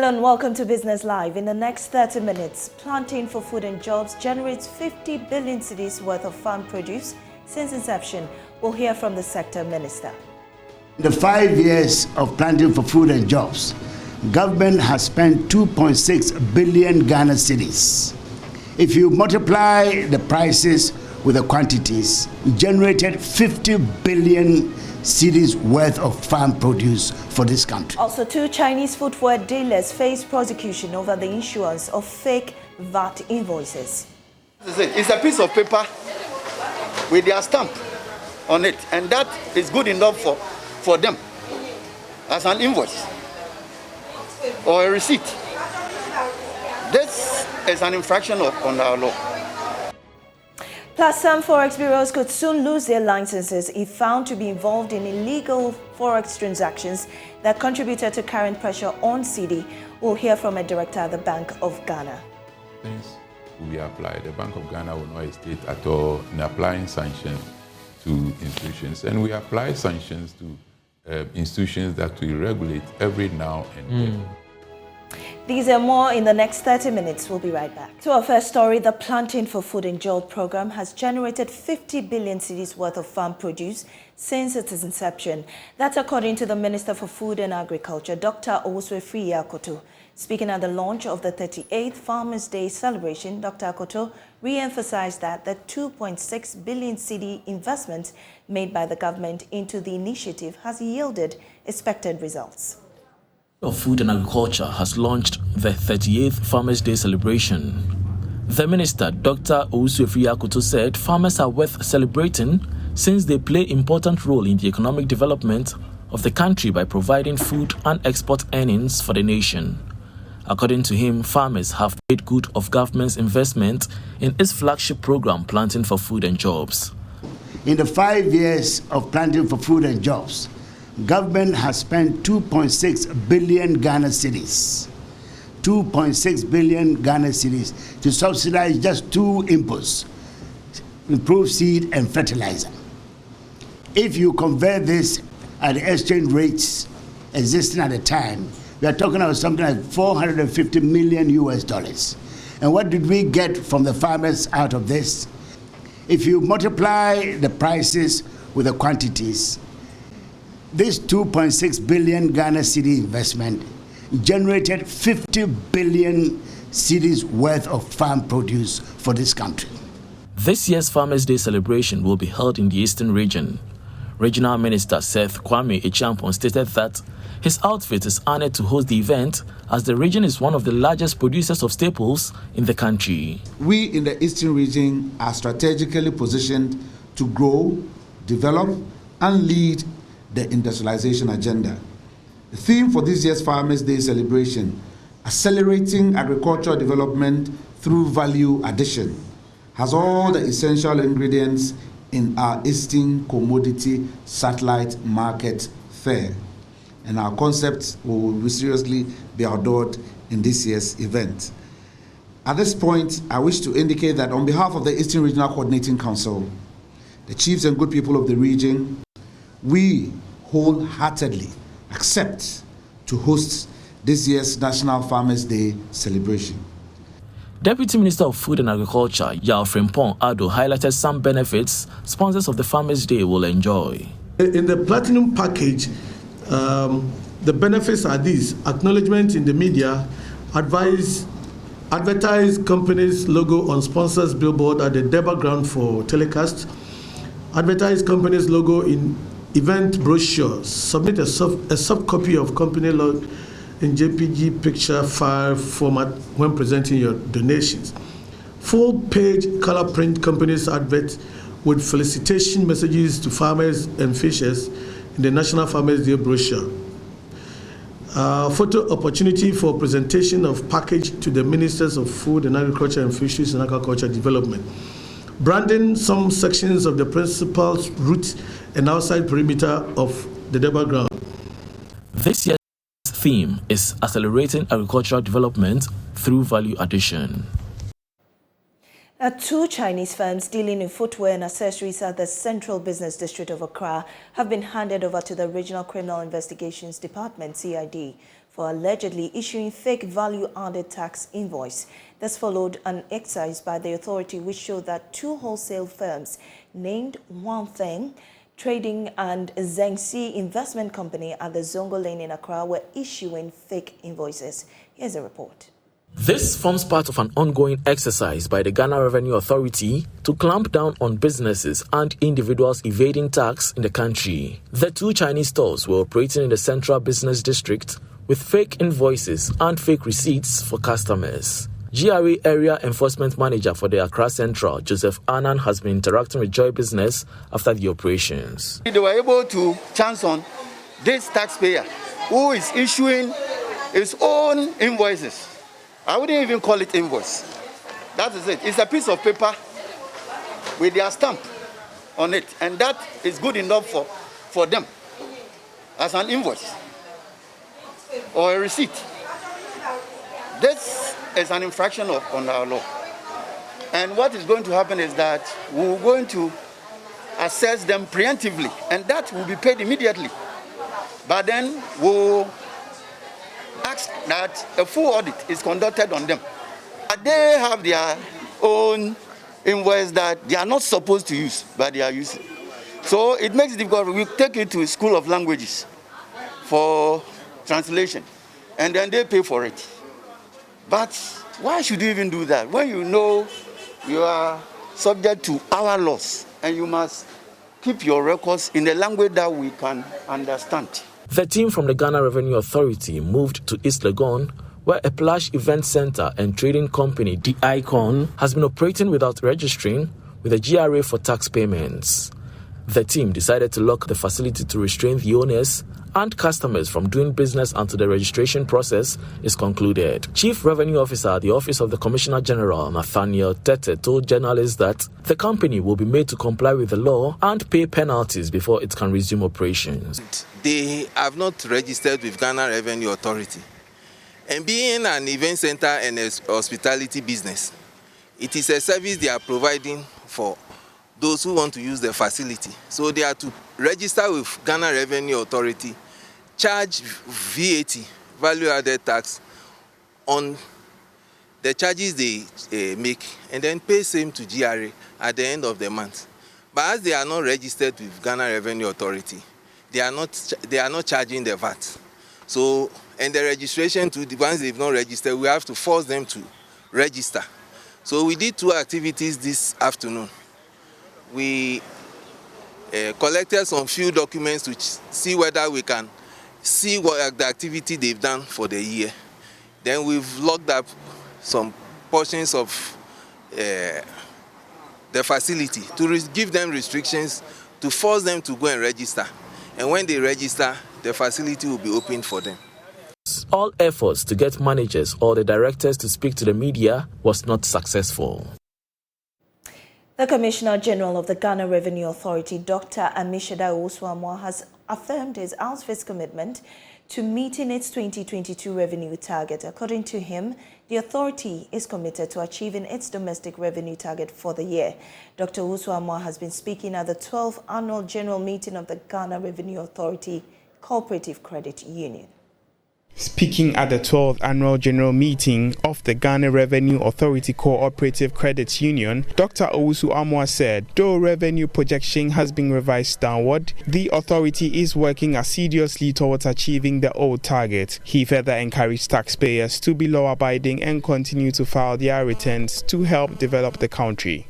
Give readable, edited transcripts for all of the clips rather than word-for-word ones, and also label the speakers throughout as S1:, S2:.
S1: Hello and welcome to Business Live. In the next 30 minutes, Planting for Food and Jobs generates 50 billion cedis worth of farm produce since inception. We'll hear from the sector minister.
S2: In the 5 years of Planting for Food and Jobs, government has spent 2.6 billion Ghana cedis. If you multiply the prices with the quantities, it generated 50 billion cedis worth of farm produce for this country.
S1: Also, 2 Chinese footwear dealers face prosecution over the issuance of fake VAT invoices.
S3: It's a piece of paper with their stamp on it, and that is good enough for them as an invoice or a receipt. This is an infraction on our law.
S1: Plus, some forex bureaus could soon lose their licenses if found to be involved in illegal forex transactions that contributed to current pressure on cedi. We'll hear from a director at the Bank of Ghana.
S4: Things will be applied. The Bank of Ghana will not hesitate at all in applying sanctions to institutions, and we apply sanctions to institutions that we regulate every now and then.
S1: These and more in the next 30 minutes. We'll be right back. To our first story, the Planting for Food and Jobs program has generated 50 billion cedis worth of farm produce since its inception. That's according to the Minister for Food and Agriculture, Dr. Owusu Akoto. Speaking at the launch of the 38th Farmers' Day celebration, Dr. Akoto re-emphasized that the 2.6 billion cedi investment made by the government into the initiative has yielded expected results.
S5: Of Food and Agriculture has launched the 38th Farmers' Day celebration. The minister, Dr. Owusu Akoto, said farmers are worth celebrating since they play an important role in the economic development of the country by providing food and export earnings for the nation. According to him, farmers have made good of government's investment in its flagship program, Planting for Food and Jobs.
S2: In the 5 years of Planting for Food and Jobs, government has spent 2.6 billion Ghana cedis. 2.6 billion Ghana cedis to subsidize just 2 inputs, improved seed and fertilizer. If you convert this at the exchange rates existing at the time, we are talking about something like $450 million US. And what did we get from the farmers out of this? If you multiply the prices with the quantities, this 2.6 billion Ghana cedi investment generated 50 billion cedis worth of farm produce for this country.
S5: This year's Farmers' Day celebration will be held in the Eastern region. Regional Minister Seth Kwame Echampon stated that his outfit is honored to host the event as the region is one of the largest producers of staples in the country.
S6: We in the Eastern region are strategically positioned to grow, develop, and lead the industrialization agenda. The theme for this year's Farmers' Day celebration, accelerating agricultural development through value addition, has all the essential ingredients in our Eastern Commodity Satellite Market Fair. And our concepts will seriously be adored in this year's event. At this point, I wish to indicate that on behalf of the Eastern Regional Coordinating Council, the chiefs and good people of the region, we wholeheartedly accept to host this year's National Farmers' Day celebration.
S5: Deputy Minister of Food and Agriculture, Yao Frimpong Ado, highlighted some benefits sponsors of the Farmers' Day will enjoy.
S7: In the Platinum package, the benefits are these: acknowledgement in the media, advertise company's logo on sponsors' billboard at the Deba ground for telecast, advertise company's logo in event brochures, submit a soft copy of company log in JPG picture file format when presenting your donations. Full page color print company's advert with felicitation messages to farmers and fishers in the National Farmers' Day brochure. Photo opportunity for presentation of package to the Ministers of Food and Agriculture and Fisheries and Aquaculture Development. Branding some sections of the principal route and outside perimeter of the Deba ground.
S5: This year's theme is accelerating agricultural development through value addition.
S1: Two Chinese firms dealing in footwear and accessories at the Central Business District of Accra have been handed over to the Regional Criminal Investigations Department, CID, for allegedly issuing fake value-added tax invoice. This followed an exercise by the authority which showed that two wholesale firms named One Thing Trading and Zhengxi Investment Company at the Zongo Lane in Accra were issuing fake invoices. Here's a report.
S5: This forms part of an ongoing exercise by the Ghana Revenue Authority to clamp down on businesses and individuals evading tax in the country. The two Chinese stores were operating in the Central Business District with fake invoices and fake receipts for customers. GRA Area Enforcement Manager for the Accra Central, Joseph Annan, has been interacting with Joy Business after the operations.
S3: They were able to chance on this taxpayer who is issuing his own invoices. I wouldn't even call it invoice. That is it. It's a piece of paper with their stamp on it. And that is good enough for them as an invoice or a receipt. This is an infraction on our law. And what is going to happen is that we're going to assess them preemptively, and that will be paid immediately. But then we'll ask that a full audit is conducted on them. But they have their own invoice that they are not supposed to use, but they are using. So it makes it difficult. We take it to a school of languages for translation, and then they pay for it. But why should you even do that when you know you are subject to our laws and you must keep your records in a language that we can understand?
S5: The team from the Ghana Revenue Authority moved to East Legon, where a plush event center and trading company, The Icon, has been operating without registering with a GRA for tax payments. The team decided to lock the facility to restrain the owners and customers from doing business until the registration process is concluded. Chief Revenue Officer at the Office of the Commissioner General, Nathaniel Tete, told journalists that the company will be made to comply with the law and pay penalties before it can resume operations.
S8: They have not registered with Ghana Revenue Authority. And being an event center and a hospitality business, it is a service they are providing for those who want to use the facility. So they are to register with Ghana Revenue Authority, charge VAT, value-added tax, on the charges they make, and then pay same to GRA at the end of the month. But as they are not registered with Ghana Revenue Authority, they are not charging the VAT. So, and the registration to the ones they've not registered, we have to force them to register. So we did two activities this afternoon. We collected some few documents to see whether we can see what the activity they've done for the year. Then we've locked up some portions of the facility to give them restrictions, to force them to go and register. And when they register, the facility will be open for them.
S5: All efforts to get managers or the directors to speak to the media was not successful.
S1: The Commissioner General of the Ghana Revenue Authority, Dr. Amishada Owusu-Amoah, has affirmed his outfit's commitment to meeting its 2022 revenue target. According to him, the authority is committed to achieving its domestic revenue target for the year. Dr. Owusu-Amoah has been speaking at the 12th Annual General Meeting of the Ghana Revenue Authority Cooperative Credit Union.
S9: Speaking at the 12th Annual General Meeting of the Ghana Revenue Authority Cooperative Credit Union, Dr. Owusu-Amoah said, though revenue projection has been revised downward, the authority is working assiduously towards achieving the old target. He further encouraged taxpayers to be law-abiding and continue to file their returns to help develop the country.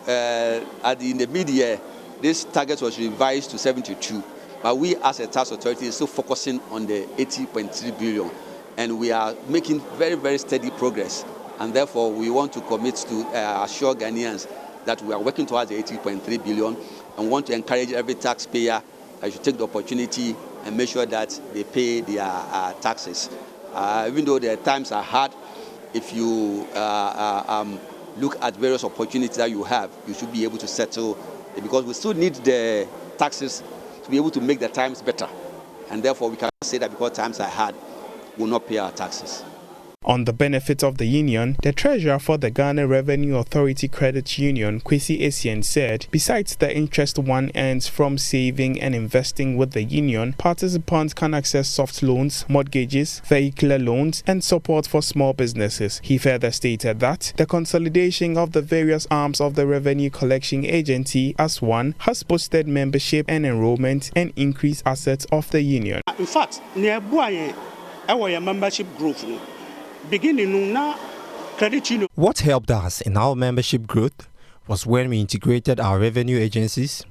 S10: In the mid-year, this target was revised to 72. But we as a tax authority is still focusing on the 80.3 billion. And we are making very, very steady progress. And therefore, we want to commit to assure Ghanaians that we are working towards the 80.3 billion and want to encourage every taxpayer to take the opportunity and make sure that they pay their taxes. Even though the times are hard, if you look at various opportunities that you have, you should be able to settle, because we still need the taxes to be able to make the times better. And therefore, we cannot say that because times are hard, we will not pay our taxes.
S9: On the benefit of the union, the treasurer for the Ghana Revenue Authority Credit Union, Kwesi Essien, said, besides the interest one earns from saving and investing with the union, participants can access soft loans, mortgages, vehicular loans, and support for small businesses. He further stated that the consolidation of the various arms of the Revenue Collection Agency as one has boosted membership and enrollment and increased assets of the union.
S11: In fact, our membership growth beginning now credit union.
S12: What helped us in our membership growth was when we integrated our revenue agencies,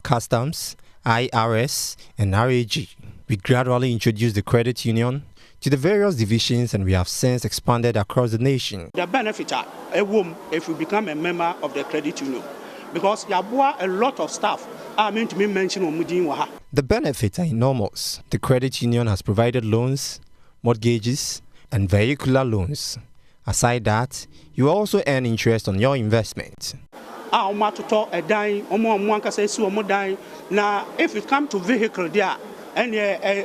S12: customs, IRS, and RAG. We gradually introduced the credit union to the various divisions, and we have since expanded across the nation.
S11: The benefits are if we become a member of the credit union, because a lot of staff are meant to be mentioned.
S12: The benefits are enormous. The credit union has provided loans, mortgages, and vehicular loans. Aside that, you also earn interest on your investment.
S11: Now, if it comes to vehicle there, and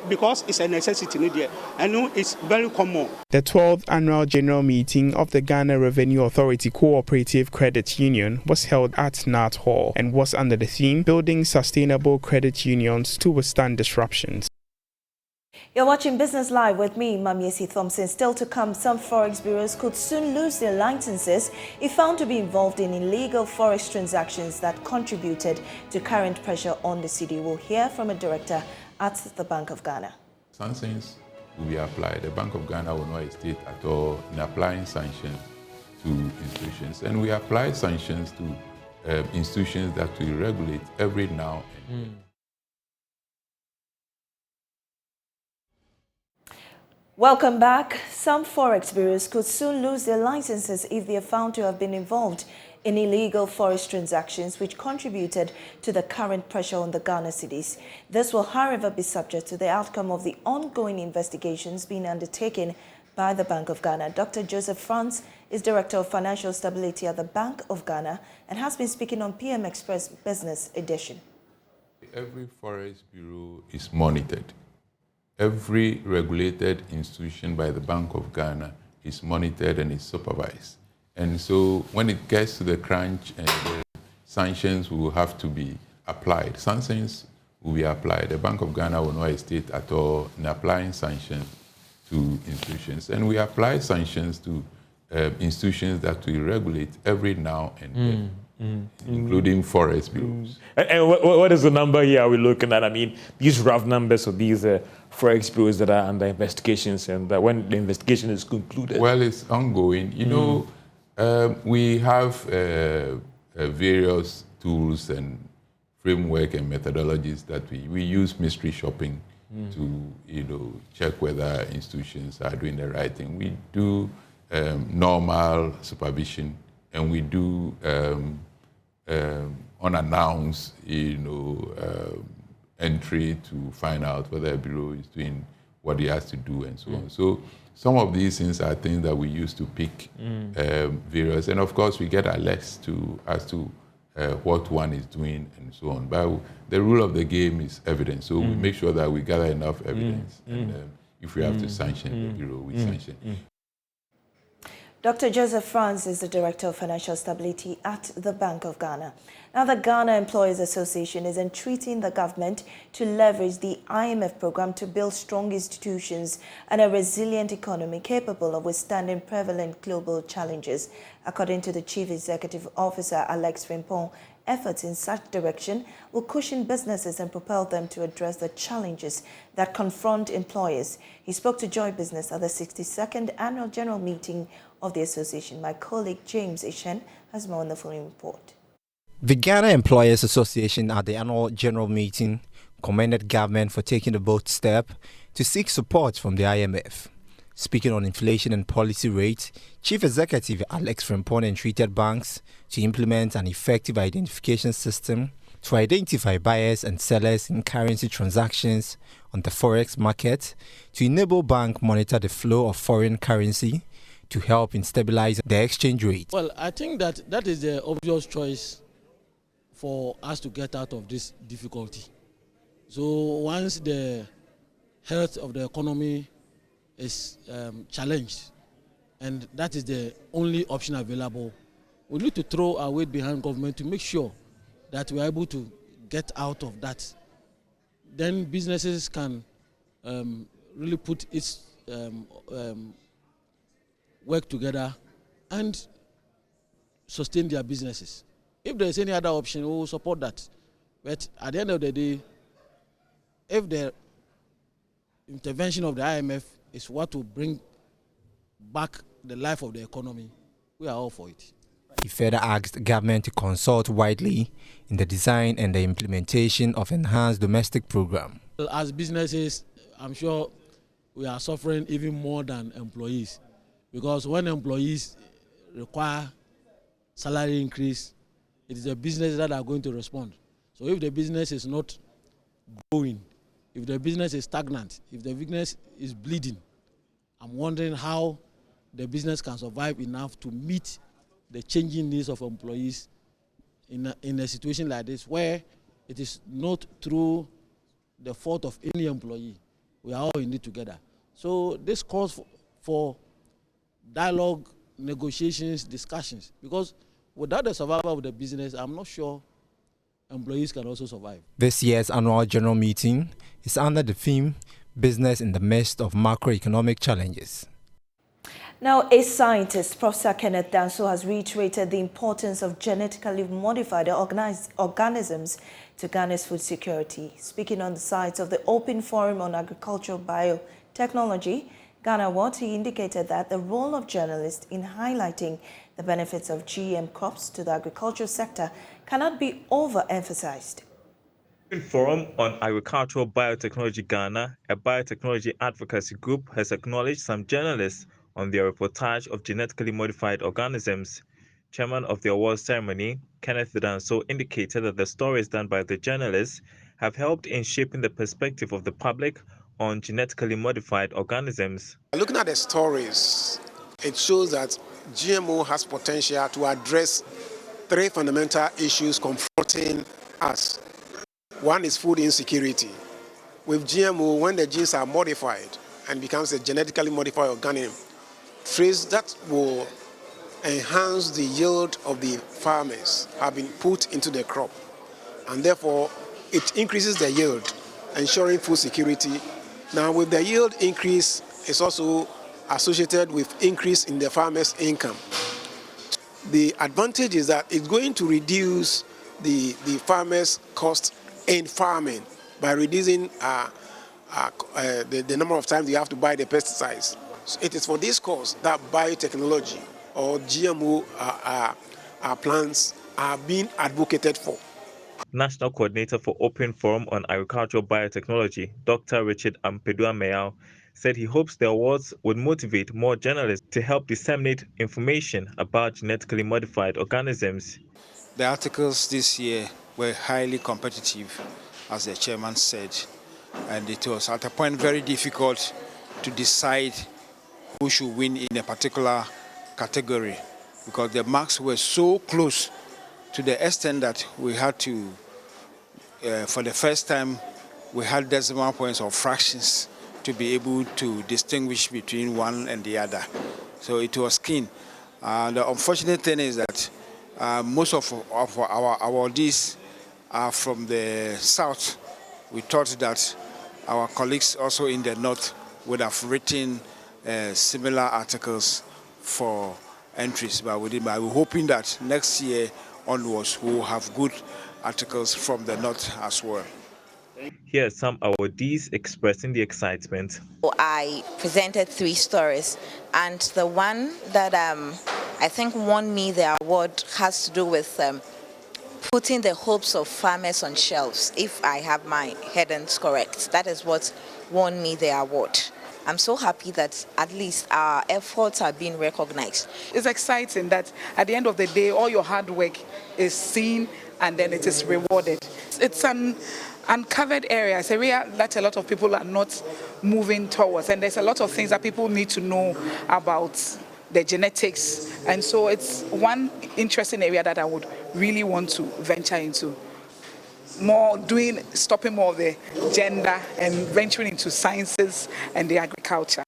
S11: because it's a necessity there, I know it's very common.
S9: The 12th annual general meeting of the Ghana Revenue Authority Cooperative Credit Union was held at Nat Hall and was under the theme Building Sustainable Credit Unions to Withstand Disruptions.
S1: You're watching Business Live with me, Mamiesi Thompson. Still to come, some forex bureaus could soon lose their licenses if found to be involved in illegal forex transactions that contributed to current pressure on the cedi. We'll hear from a director at the Bank of Ghana.
S4: Sanctions will be applied. The Bank of Ghana will not hesitate at all in applying sanctions to institutions. And we apply sanctions to institutions that we regulate every now and then.
S1: Welcome back. Some forex bureaus could soon lose their licenses if they are found to have been involved in illegal forex transactions which contributed to the current pressure on the Ghana cedis. This will, however, be subject to the outcome of the ongoing investigations being undertaken by the Bank of Ghana. Dr. Joseph Franz is Director of Financial Stability at the Bank of Ghana and has been speaking on PM Express Business Edition.
S4: Every forex bureau is monitored. Every regulated institution by the Bank of Ghana is monitored and is supervised. And so when it gets to the crunch and the sanctions will have to be applied, sanctions will be applied. The Bank of Ghana will not hesitate at all in applying sanctions to institutions. And we apply sanctions to institutions that we regulate every now and then. Including forex bureaus.
S13: And what is the number here are we looking at? I mean, these rough numbers of these forex bureaus that are under investigations, and when the investigation is concluded?
S4: Well, it's ongoing. You know, we have various tools and framework and methodologies that we use mystery shopping to, check whether institutions are doing the right thing. We do normal supervision, and we do unannounced, entry to find out whether a bureau is doing what it has to do and so on. So some of these things are things that we use to pick various, and of course we get alerts as to what one is doing and so on. But the rule of the game is evidence, so we make sure that we gather enough evidence, and if we have to sanction the bureau, we sanction.
S1: Dr. Joseph Franz is the Director of Financial Stability at the Bank of Ghana. Now, the Ghana Employers Association is entreating the government to leverage the IMF program to build strong institutions and a resilient economy capable of withstanding prevalent global challenges. According to the Chief Executive Officer, Alex Frimpong, efforts in such direction will cushion businesses and propel them to address the challenges that confront employers. He spoke to Joy Business at the 62nd Annual General Meeting of the association. My colleague James Ishen has more on the following report.
S12: The Ghana Employers Association at the annual general meeting commended government for taking the bold step to seek support from the IMF. Speaking on inflation and policy rates, Chief Executive Alex Frimpong entreated banks to implement an effective identification system to identify buyers and sellers in currency transactions on the forex market, to enable banks monitor the flow of foreign currency, to help in stabilize the exchange rate.
S14: Well, I think that is the obvious choice for us to get out of this difficulty. So once the health of the economy is challenged, and that is the only option available. We need to throw our weight behind government to make sure that we are able to get out of that. Then businesses can really put its work together and sustain their businesses. If there is any other option, we will support that. But at the end of the day, if the intervention of the IMF is what will bring back the life of the economy, we are all for it.
S12: He further asked government to consult widely in the design and the implementation of enhanced domestic program.
S14: As businesses, I'm sure we are suffering even more than employees, because when employees require salary increase, it is the businesses that are going to respond. So if the business is not growing, if the business is stagnant, if the business is bleeding, I'm wondering how the business can survive enough to meet the changing needs of employees in a situation like this, where it is not through the fault of any employee. We are all in it together. So this calls for dialogue, negotiations, discussions, because without the survival of the business, I'm not sure employees can also survive.
S12: This year's annual general meeting is under the theme Business in the Midst of Macroeconomic Challenges.
S1: Now, a scientist, Professor Kenneth Danso, has reiterated the importance of genetically modified organisms to Ghana's food security. Speaking on the site of the Open Forum on Agricultural Biotechnology, Ghana What, he indicated that the role of journalists in highlighting the benefits of GM crops to the agricultural sector cannot be overemphasized.
S15: The Forum on Agricultural Biotechnology Ghana, a biotechnology advocacy group, has acknowledged some journalists on their reportage of genetically modified organisms. Chairman of the awards ceremony, Kenneth Danso, indicated that the stories done by the journalists have helped in shaping the perspective of the public on genetically modified organisms.
S16: Looking at the stories, it shows that GMO has potential to address three fundamental issues confronting us. One is food insecurity. With GMO, when the genes are modified and becomes a genetically modified organism, traits that will enhance the yield of the farmers have been put into the crop, and therefore it increases the yield, ensuring food security. Now, with the yield increase, it's also associated with increase in the farmer's income. The advantage is that it's going to reduce the farmer's cost in farming by reducing the number of times you have to buy the pesticides. So it is for this cause that biotechnology or GMO plants are being advocated for.
S15: National Coordinator for Open Forum on Agricultural Biotechnology, Dr. Richard Ampedua-Meao, said he hopes the awards would motivate more journalists to help disseminate information about genetically modified organisms.
S17: The articles this year were highly competitive, as the chairman said, and it was at a point very difficult to decide who should win in a particular category, because the marks were so close to the extent that we had to, for the first time, we had decimal points or fractions to be able to distinguish between one and the other. So it was keen. The unfortunate thing is that most of our awardees are from the south. We thought that our colleagues also in the north would have written similar articles for entries, but we didn't. But we're hoping that next year onwards we'll have good articles from the north as well.
S15: Here are some awardees expressing the excitement.
S18: I presented 3 stories, and the one that I think won me the award has to do with putting the hopes of farmers on shelves, if I have my headings correct. That is what won me the award. I'm so happy that at least our efforts are being recognized.
S19: It's exciting that at the end of the day, all your hard work is seen and then it is rewarded. It's an uncovered area. It's an area that a lot of people are not moving towards, and there's a lot of things that people need to know about the genetics, and so it's one interesting area that I would really want to venture into. Stopping more of the gender and venturing into sciences and the agriculture.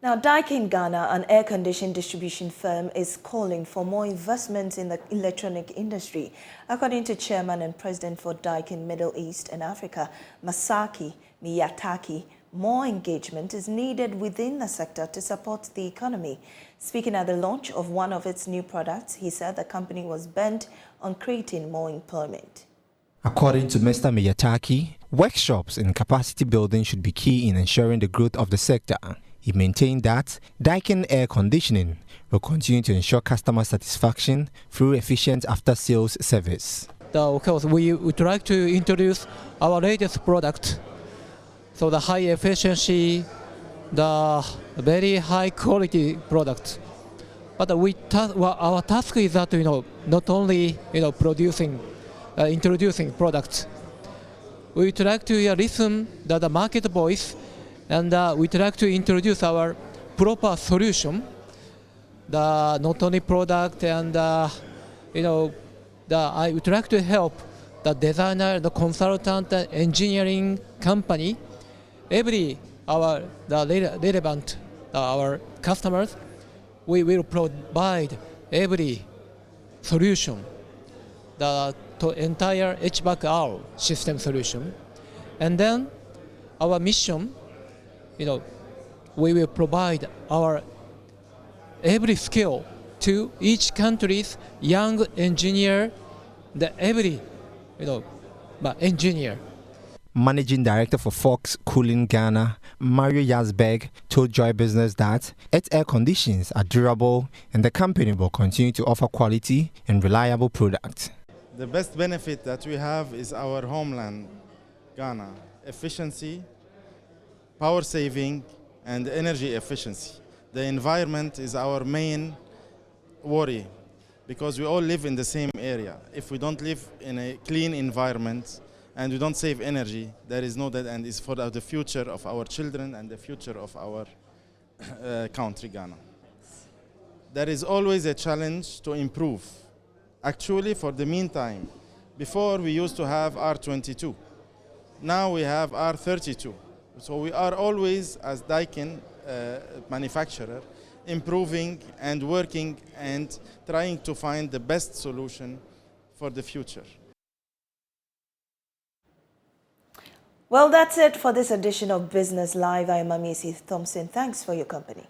S1: Now, Daikin Ghana, an air-conditioned distribution firm, is calling for more investment in the electronic industry. According to Chairman and President for Daikin Middle East and Africa, Masaki Miyataki, more engagement is needed within the sector to support the economy. Speaking at the launch of one of its new products, he said the company was bent on creating more employment.
S12: According to Mr. Miyataki, workshops and capacity building should be key in ensuring the growth of the sector. He maintained that Daikin Air Conditioning will continue to ensure customer satisfaction through efficient after-sales service.
S20: Of course, we would like to introduce our latest product. So the high efficiency, the very high quality product. But our task is that not only producing, introducing products. We would like to listen to the market voice, and we'd like to introduce our proper solution. The not only product and I would like to help the designer, the consultant, the engineering company, the relevant our customers. We will provide every solution, the entire HVAC system solution, and then our mission. We will provide our every skill to each country's young engineer, engineer.
S12: Managing Director for Fox Cooling Ghana, Mario Yazbeg, told Joy Business that its air conditions are durable and the company will continue to offer quality and reliable products.
S21: The best benefit that we have is our homeland, Ghana. Efficiency, power saving, and energy efficiency. The environment is our main worry because we all live in the same area. If we don't live in a clean environment and we don't save energy, there is no dead end. It's for the future of our children and the future of our country, Ghana. There is always a challenge to improve. Actually, for the meantime, before we used to have R22. Now we have R32. So we are always, as Daikin manufacturer, improving and working and trying to find the best solution for the future.
S1: Well, that's it for this edition of Business Live. I am Amisi Thompson. Thanks for your company.